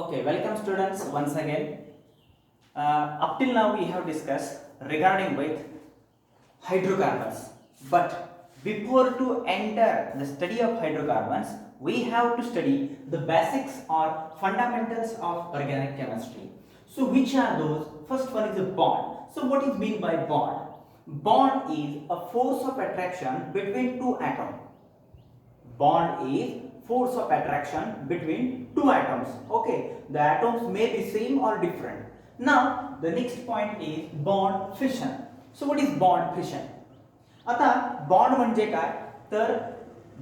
Okay, welcome students once again. Up till now we have discussed regarding with hydrocarbons. But before to enter the study of hydrocarbons, we have to study the basics or fundamentals of organic chemistry. So which are those? First one is a bond. So what is meant by bond? Bond is a force of attraction between two atoms. Bond is force of attraction between two atoms. Okay, the atoms may be same or different. Now the next point is bond fission. So what is bond fission? आता bond म्हणजे काय तर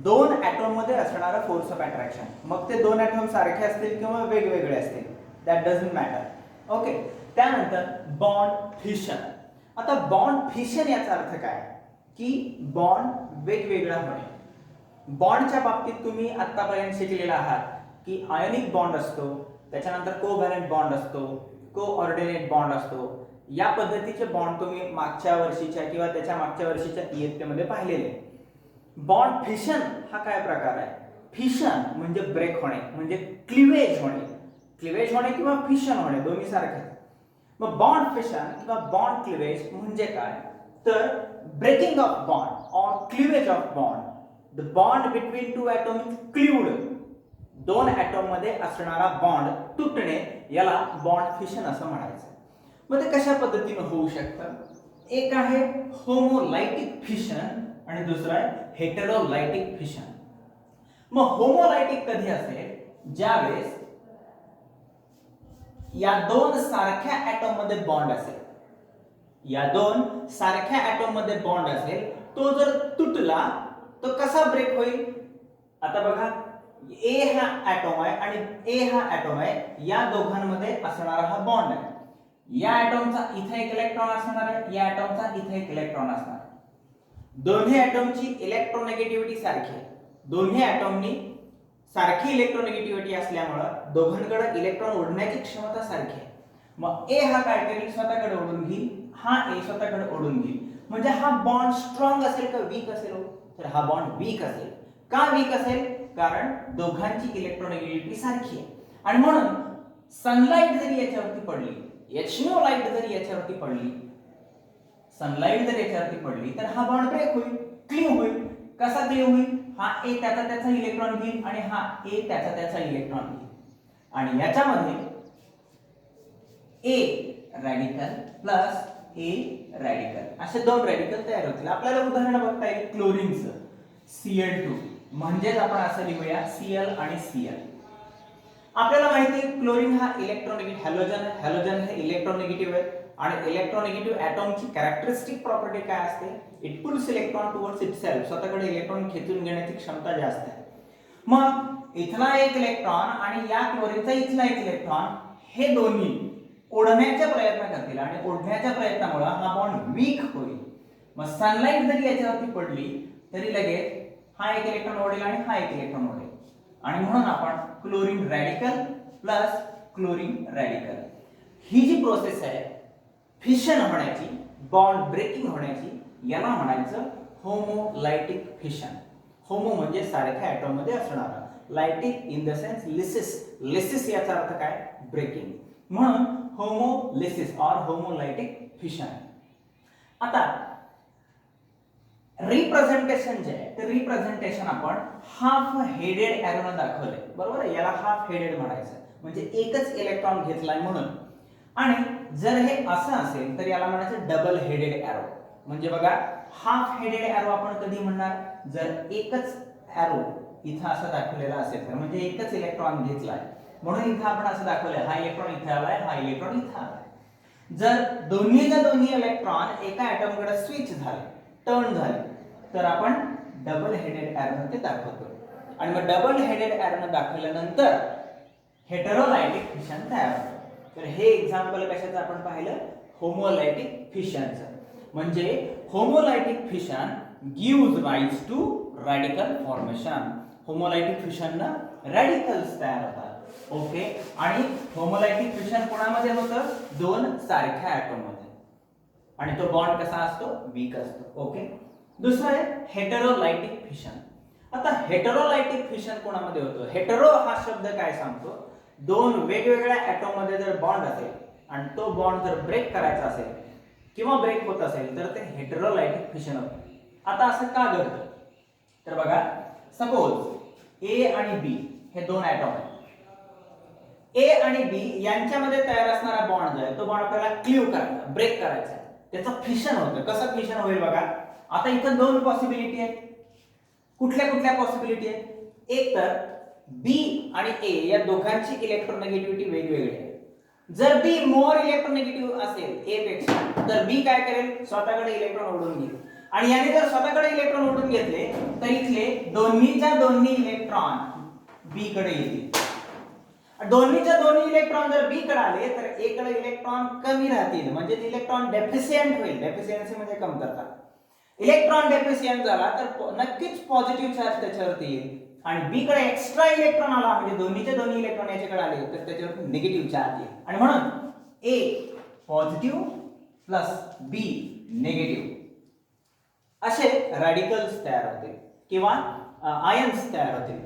दोन atom मध्ये असणारा force of attraction. मग ते दोन ॲटॉम सारखे असतील किंवा वेगवेगळे असतील, दॅट डझंट मॅटर. ओके, त्यानंतर बॉन्ड फिशन. आता बॉन्ड फिशन याचा अर्थ काय की बॉन्ड वेगवेगळा होणे. बॉन्डच्या बाबतीत तुम्ही आतापर्यंत शिकलेला आहात की आयोनिक बॉन्ड असतो, त्याच्यानंतर कोव्हॅलेंट बॉन्ड असतो, कोऑर्डिनेट बॉन्ड असतो. या पद्धतीचे बॉन्ड तुम्ही मागच्या वर्षीच्या किंवा त्याच्या मागच्या वर्षीच्या इयत्तेमध्ये पाहिलेले. बॉन्ड फिशन हा काय प्रकार आहे? फिशन म्हणजे ब्रेक होणे, म्हणजे क्लिवेज होणे. क्लिवेज होणे किंवा फिशन होणे दोन्ही सारखे. मग बॉन्ड फिशन किंवा बॉन्ड क्लिवेज म्हणजे काय तर ब्रेकिंग ऑफ बॉन्ड और cleavage of bond. The bond between two atom is cleaved. दोन ॲटॉम मध्ये असणारा बॉन्ड तुटणे याला बॉन्ड फिशन असं म्हणायचं. मग ते कशा पद्धतीने होऊ शकतं? एक आहे होमोलायटिक फिशन आणि दुसरा आहे हेटेरोलायटिक फिशन. मग होमोलायटिक कधी असेल? ज्यावेळेस या दोन सारख्या ॲटॉम मध्ये बॉन्ड असेल. या दोन सारख्या ॲटॉम मध्ये बॉन्ड असेल, तो जर तुटला तो कसा ब्रेक होईल? आता बघा, ए हा ॲटॉम आहे आणि ए हा ॲटॉम आहे. या दोघांमध्ये असणारा हा बॉन्ड आहे. या ॲटॉमचा इथे एक इलेक्ट्रॉन असणार आहे, या ॲटॉमचा इथे एक इलेक्ट्रॉन असणार आहे. दोन्ही ॲटॉमची इलेक्ट्रोनेगेटिव्हिटी सारखी आहे. दोन्ही ॲटॉमनी सारखी इलेक्ट्रोनेगेटिव्हिटी असल्यामुळे दोघांकडे इलेक्ट्रॉन ओढण्याची क्षमता सारखी आहे. मग ए हा काय करेल? स्वतःकडे ओढून घेईल, हा ए स्वतःकडे ओढून घेईल. म्हणजे हा बॉन्ड स्ट्रॉंग असेल का वीक असेल? तर हा बॉन्ड वीक असेल. का वीक असेल? कारण दोघांची इलेक्ट्रोनेगेटिव्हिटी सारखी आहे. आणि म्हणून सनलाइट जरी याच्यावरती पडली, एचनीओ लाईट जरी याच्यावरती पडली, सनलाइट जर याच्यावरती पडली तर हा बॉन्ड ब्रेक होईल, क्लीव्ह होईल. कसा क्लीव्ह होईल? हा ए त्याचा इलेक्ट्रॉन घेईल आणि हा ए त्याचा इलेक्ट्रॉन घेईल. आणि याच्यामध्ये ए रॅडिकल प्लस ए रॅडिकल असे दोन रॅडिकल तयार होतील. आपल्याला उदाहरण बघता येईल क्लोरीनचं, Cl2 म्हणजेच आपण असं लिहूया Cl आणि Cl. आपल्याला माहिती आहे क्लोरीन हा इलेक्ट्रोनेगेटिव्ह हॅलोजन आहे. हॅलोजन हे इलेक्ट्रोनेगेटिव्ह आहे आणि इलेक्ट्रोनेगेटिव्ह ॲटॉमची कॅरेक्टरिस्टिक प्रॉपर्टी काय असते? It pools electron towards itself. स्वतःकडे इलेक्ट्रॉन खेचून घेण्याची क्षमता जास्त आहे. मग इथला एक इलेक्ट्रॉन आणि या क्लोरीनचा इथला एक इलेक्ट्रॉन हे दोन्ही ओढण्याचा प्रयत्न करतील आणि ओढण्याच्या प्रयत्नामुळे हा बॉन्ड वीक होईल. मग सनलाइट जरी याच्यावरती पडली तरी लगेच हा एक इलेक्ट्रॉन ओढेल आणि हा एक इलेक्ट्रॉन ओढेल. आणि म्हणून आपण chlorine radical plus chlorine radical ही जी प्रोसेस आहे फिशन होण्याची, बॉन्ड ब्रेकिंग होण्याची, याला म्हणायचं होमोलायटिक फिशन. होमो म्हणजे सारख्या ॲटॉम मध्ये असणारा, lytic in the sense lysis. Lysis याचा अर्थ काय? ब्रेकिंग. म्हणून होमोलिसिस और होमोलायटिक फिशन. आता रिप्रेझेंटेशन जे आहे ते रिप्रेझेंटेशन आपण हाफ हेडेड एरोने दाखवले, बरोबर आहे. याला हाफ हेडेड म्हणायचं, म्हणजे एकच इलेक्ट्रॉन घेतलाय म्हणून. आणि जर हे असं असेल तर याला म्हणायचं डबल हेडेड एरो. म्हणजे बघा, हाफ हेडेड एरो आपण कधी म्हणणार? जर एकच एरो इथं असं दाखवलेला असेल तर, म्हणजे एकच इलेक्ट्रॉन घेतलाय म्हणून इथं आपण असं दाखवलंय, हा इलेक्ट्रॉन इथे आलाय, हा इलेक्ट्रॉन इथं आलाय. जर दोन्ही इलेक्ट्रॉन एका ॲटॉम कडे स्विच झाले, टर्न झाले, तर आपण डबल हेडेड एरोने ते दाखवतो. आणि मग डबल हेडेड एरोने दाखवल्यानंतर हेटेरोलायटिक फिशन तयार होतं. तर हे एक्झाम्पल कशाचं आपण पाहिलं? होमोलायटिक फिशनचं. म्हणजे homolytic fission gives rise to radical formation. Homolytic फिशननं रॅडिकल्स तयार होतात. ओके, आणि होमोलायटिक फिशन कोणामध्ये होतं? दोन सारख्या ॲटॉम मध्ये. आणि तो बॉन्ड कसा असतो? वीक असतो. ओके. दुसरं आहे हेटेरोलायटिक फिशन. आता हेटेरोलायटिक फिशन कोणामध्ये होतं? हेटेरो हा शब्द काय सांगतो? दोन वेगवेगळ्या ॲटॉम मध्ये जर बॉन्ड असेल आणि तो बॉन्ड जर ब्रेक करायचा असेल किंवा ब्रेक होत असेल तर ते हेटेरोलायटिक फिशन होतं. आता असं का घडतं तर बघा, सपोज ए आणि बी हे दोन ॲटॉम आहेत. ए आणि बी यांच्यामध्ये तयार असणारा बॉन्ड जो आहे तो बॉन्ड आपल्याला क्लीव्ह करायचा, ब्रेक करायचा, त्याचं फिशन होतं. कसं फिशन होईल बघा, आता इथं दोन पॉसिबिलिटी आहेत. कुठल्या कुठल्या पॉसिबिलिटी आहेत? एक तर बी आणि ए या दोघांची इलेक्ट्रोनेगेटिव्हिटी वेगवेगळी आहे. जर बी मोर इलेक्ट्रोनेगेटिव्ह असेल ए पेक्षा तर बी काय करेल, स्वतःकडे इलेक्ट्रॉन ओढून घेईल. आणि याने जर स्वतःकडे इलेक्ट्रॉन ओढून घेतले तर इथले दोन्ही इलेक्ट्रॉन बी कडे येतील. दोन्हीच्या दोन्ही इलेक्ट्रॉन जर बी कडे आले तर ए कडे इलेक्ट्रॉन कमी राहतील, म्हणजे इलेक्ट्रॉन डेफिशियंट होईल. डेफिशियन्सी म्हणजे कमतरता. इलेक्ट्रॉन डेफिशियंट झाला तर नक्कीच पॉझिटिव्ह चार्ज त्याच्यावरती येईल. आणि बी कडे एक्स्ट्रा इलेक्ट्रॉन आला म्हणजे दोन्हीचे दोन्ही इलेक्ट्रॉन याच्याकडे आले तर त्याच्यावर निगेटिव्ह चार्ज येईल. आणि म्हणून ए पॉझिटिव्ह प्लस बी निगेटिव्ह असे रॅडिकल्स तयार होतील किंवा आयन्स तयार होतील.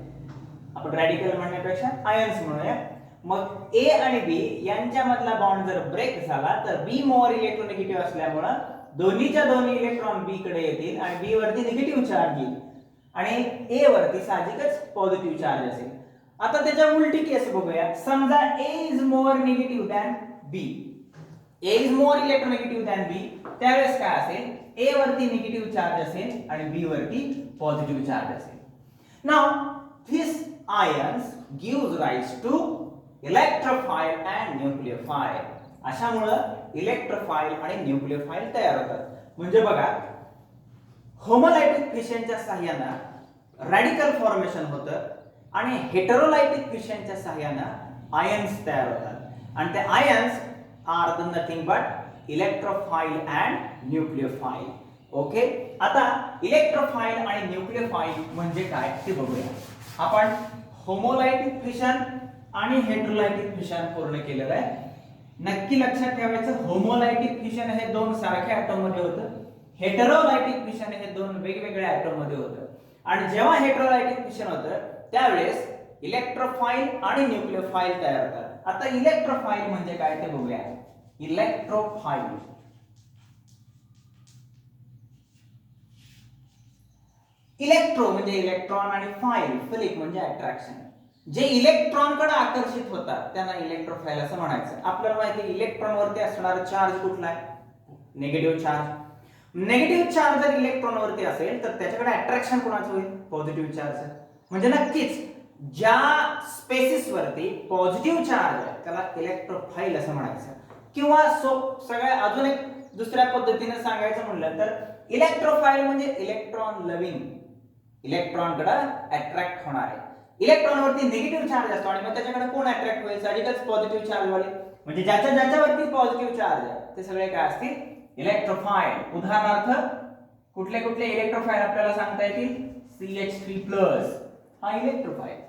आपण रॅडिकल म्हणण्यापेक्षा आयन्स म्हणूया. मग ए आणि बी यांच्यामधला बॉन्ड जर ब्रेक झाला तर बी मोर इलेक्ट्रोनेगेटिव्ह असल्यामुळे दोन्हीच्या दोन्ही इलेक्ट्रॉन बी कडे येतील आणि बी वरती निगेटिव्ह चार्ज येईल आणि ए वरती साहजिकच पॉझिटिव्ह चार्ज असेल. आता त्याच्या उलटी केस बघूया. समजा A is more negative than B, A is more electronegative than B, त्यावेळेस काय असेल, ए वरती निगेटिव्ह चार्ज असेल आणि बी वरती पॉझिटिव्ह चार्ज असेल. Now this ions gives rise to electrophile and nucleophile. अशामुळे इलेक्ट्रोफाइल आणि न्यूक्लियोफाइल तयार होतात. म्हणजे बघा, होमोलायटिक फिशनच्या सहाय्याने रॅडिकल फॉर्मेशन होतं आणि हेटेरोलायटिक फिशनच्या सहाय्याने आयन्स तयार होतात आणि ते ions are the nothing but electrophile and nucleophile. Okay, आता इलेक्ट्रोफाइल आणि न्यूक्लियोफाइल म्हणजे काय ते बघूया. आपण होमोलायटिक फिशन आणि हेटेरोलायटिक फिशन पूर्ण केलेलं आहे. नक्की लक्षात ठेवायचं, होमोलायटिक फिशन हे दोन सारख्या ॲटॉम मध्ये होतं, हेटेरोलायटिक फिशन हे दोन वेगवेगळ्या ॲटॉम मध्ये होतं. आणि जेव्हा हेटेरोलायटिक फिशन होतं त्यावेळेस इलेक्ट्रोफाइल आणि न्यूक्लियोफाइल तयार होतात. आता इलेक्ट्रोफाइल म्हणजे काय ते बघूया. इलेक्ट्रोफाइल इलेक्ट्रो म्हणजे इलेक्ट्रॉन आणि फाइल फिलिक म्हणजे अट्रॅक्शन. जे इलेक्ट्रॉन कडे आकर्षित होतात त्यांना इलेक्ट्रोफाइल असं म्हणायचं. आपल्याला माहिती आहे इलेक्ट्रॉन वरती असणारा चार्ज कुठला आहे, निगेटिव्ह चार्ज. निगेटिव्ह चार्ज जर इलेक्ट्रॉन वरती असेल तर त्याच्याकडे अट्रॅक्शन कोणाचं होईल, पॉझिटिव्ह चार्ज. म्हणजे नक्कीच ज्या स्पेसिस वरती पॉझिटिव्ह चार्ज आहे त्याला इलेक्ट्रोफाइल असं म्हणायचं. किंवा सगळ्या अजून एक दुसऱ्या पद्धतीने सांगायचं म्हणलं तर इलेक्ट्रोफाइल म्हणजे इलेक्ट्रॉन लविंग, इलेक्ट्रॉन कडे अट्रॅक्ट होणारे. इलेक्ट्रॉन वरती निगेटिव्ह चार्ज असतो आणि मग त्याच्याकडे कोण अट्रॅक्ट होईल, साहजिकच पॉझिटिव्ह चार्ज वाले. म्हणजे ज्याच्यावरती पॉझिटिव्ह चार्ज आहे ते सगळे काय असतील, इलेक्ट्रोफाइल. उदाहरणार्थ कुठले कुठले इलेक्ट्रोफाइल आपल्याला सांगता येतील, CH3+ हा इलेक्ट्रोफाइल.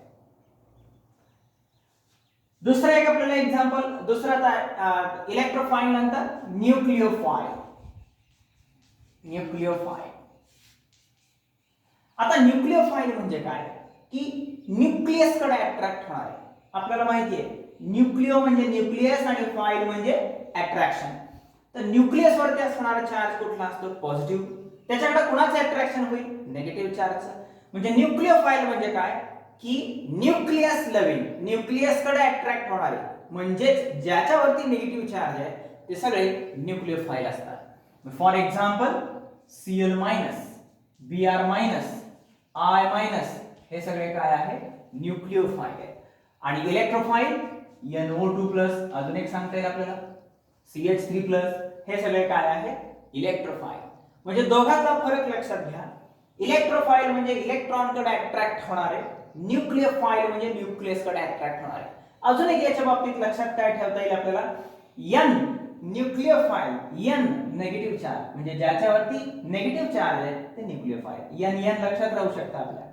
दुसरा एक आपल्याला एक्झाम्पल, दुसरा इलेक्ट्रोफाइल नंतर न्यूक्लियोफाइल. न्यूक्लियोफाइल. आता न्यूक्लियोफाइल म्हणजे काय की न्यूक्लियस कडे अट्रॅक्ट होणार आहे. आपल्याला माहिती आहे न्यूक्लियो म्हणजे न्यूक्लियस आणि फाइल म्हणजे अट्रॅक्शन. तर न्यूक्लियस वरती असणारा चार्ज कुठला असतो, पॉझिटिव्ह. त्याच्याकडे कोणाचं अट्रॅक्शन होईल, निगेटिव्ह चार्जचं. म्हणजे न्यूक्लियोफाइल म्हणजे काय की न्यूक्लियस लविंग, न्यूक्लियस कडे अट्रॅक्ट होणारे, म्हणजे ज्याच्यावरती निगेटिव्ह चार्ज आहे ते सगळे न्यूक्लियोफाइल असतात. For example Cl-, Br-, I- हे सगळे काय आहे, न्यूक्लियोफाइल आहे. आणि इलेक्ट्रोफाइल NO2+, अजून एक सांगता येईल आपल्याला CH3+, हे सगळे काय आहे, इलेक्ट्रोफाइल. म्हणजे दोघांचा फरक लक्षात घ्या. इलेक्ट्रोफाइल म्हणजे इलेक्ट्रॉन कडे अट्रॅक्ट होणारे, न्यूक्लियोफाइल म्हणजे न्यूक्लियस कडे अट्रॅक्ट होणारे. अजून एक याच्या बाबतीत लक्षात काय ठेवता येईल आपल्याला, N nucleophile, N negative charge, म्हणजे ज्याच्यावरती नेगेटिव्ह चार्ज आहे ते न्यूक्लियोफाइल. N लक्षात राहू शकता आपल्याला.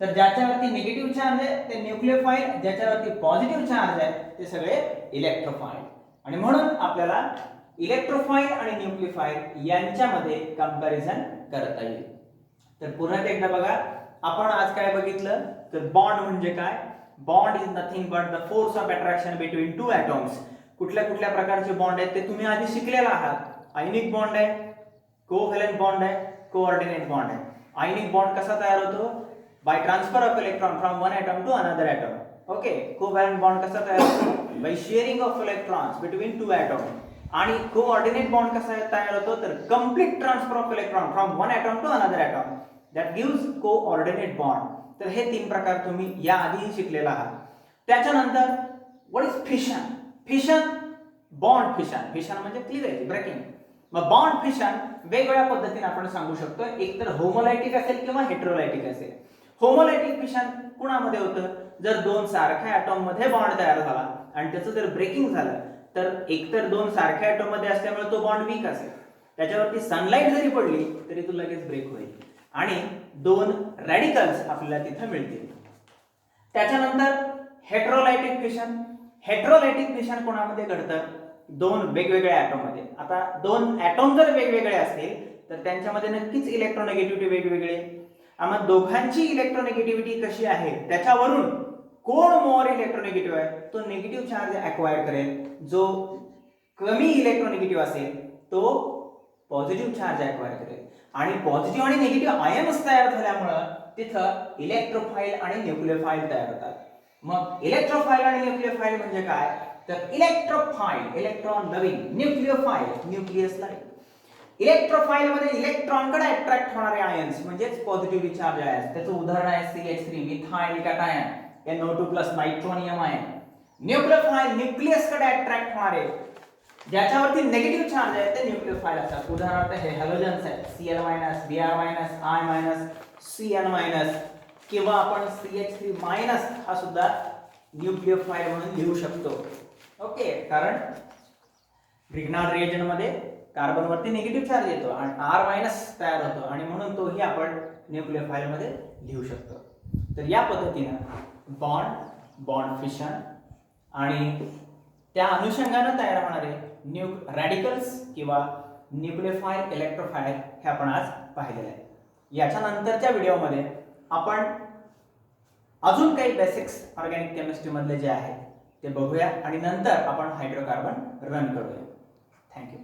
तर ज्याच्यावरती निगेटिव्ह चार्ज आहे ते न्यूक्लियोफाइल, ज्याच्यावरती पॉझिटिव्ह चार्ज आहे ते सगळे इलेक्ट्रोफाइल. आणि म्हणून आपल्याला इलेक्ट्रोफाइल आणि न्यूक्लियोफाइल यांच्यामध्ये कंपॅरिझन करता येईल. तर पुन्हा एकदा बघा, आपण आज काय बघितलं तर बॉन्ड म्हणजे काय, bond is nothing but the force of attraction between two atoms. कुठल्या कुठल्या प्रकारचे बॉन्ड आहेत ते तुम्ही आधी शिकलेला आहात. आयनिक बॉन्ड आहे, कोव्हॅलेंट बॉन्ड आहे, कोऑर्डिनेट बॉन्ड आहे. आयनिक बॉन्ड कसा तयार होतो? By transfer of electron from one atom to another atom. Okay. Covalent bond कसा तयार होतो? By sharing of electrons between two atom. आणि कोऑर्डिनेट बॉन्ड कसा तयार होतो? तर complete transfer of electron from one atom to another atom. That gives coordinate bond. तर हे तीन प्रकार तुम्ही या आधीही शिकलेला आहात. त्याच्यानंतर what is fission? Fission, bond fission. Fission म्हणजे क्लिवेज, ब्रेकिंग. मग बॉन्ड फिशन वेगवेगळ्या पद्धतीने आपण सांगू शकतो. एक तर होमोलायटिक असेल किंवा हेटेरोलायटिक असेल. होमोलायटिक फिशन कुणामध्ये होतं? जर दोन सारख्या ॲटॉम मध्ये बॉन्ड तयार झाला आणि त्याचं जर ब्रेकिंग झालं तर एकतर दोन सारख्या ॲटॉम मध्ये असल्यामुळे तो बॉन्ड वीक असेल, त्याच्यावरती सनलाईट जरी पडली तरी तो लगेच ब्रेक होईल आणि दोन रॅडिकल्स आपल्याला तिथे मिळतील. त्याच्यानंतर हेटेरोलायटिक फिशन. हेटेरोलायटिक फिशन कोणामध्ये घडतं? दोन वेगवेगळ्या ॲटॉम मध्ये. आता दोन ॲटॉम जर वेगवेगळे असतील तर त्यांच्यामध्ये नक्कीच इलेक्ट्रोनेगेटिव्हिटी वेगवेगळी. मग दोघांची इलेक्ट्रोनेगेटिव्हिटी कशी आहे त्याच्यावरून कोण मोर इलेक्ट्रोनेगेटिव्ह आहे तो निगेटिव्ह चार्ज अक्वायर करेल. जो कमी इलेक्ट्रोनेगेटिव्ह असेल तो पॉझिटिव्ह चार्ज अक्वायर करेल. आणि पॉझिटिव्ह आणि निगेटिव्ह आयन्स तयार झाल्यामुळे तिथं इलेक्ट्रोफाइल आणि न्यूक्लियोफाइल तयार होतात. मग इलेक्ट्रोफाइल आणि न्यूक्लियोफाइल म्हणजे काय? तर electrophile electron loving, nucleophile nucleus like. Electrophile मध्ये इलेक्ट्रॉनकडे अट्रॅक्ट होणारे आयन्स म्हणजेच पॉझिटिव्हली चार्ज आयन्स. त्याचं उदाहरण आहे CH3 methyl cation, NO2+ nitronium ion. Nucleophile न्यूक्लियसकडे अट्रॅक्ट होणारे ज्याच्यावरती निगेटिव्ह चार्ज आहे ते न्यूक्लियोफाइल असतात. उदाहरणार्थ हे हॅलोजन्स आहेत, Cl-, Br-, I-, Cn-, किंवा आपण CH3- हा सुद्धा न्यूक्लियोफाइल म्हणून लिहू शकतो. ओके. कारण ग्रिग्नार्ड रिएजंट मध्ये कार्बन वरती निगेटिव्ह चार्ज येतो आणि R- तयार होतो आणि म्हणून तोही आपण न्यूक्लियोफाइल मध्ये लिहू शकतो. तर या पद्धतीने बॉन्ड फिशन आणि त्या अनुषंगाने तयार होणारे रॅडिकल्स किंवा न्यूक्लियोफाइल, इलेक्ट्रोफाइल हे आपण आज पाहिलेले आहे. याच्या नंतरच्या व्हिडिओमध्ये आपण अजून काही बेसिक्स ऑर्गॅनिक केमिस्ट्री मधले जे आहेत ते बघूया आणि नंतर आपण हायड्रोकार्बन रन करूया. थँक्यू.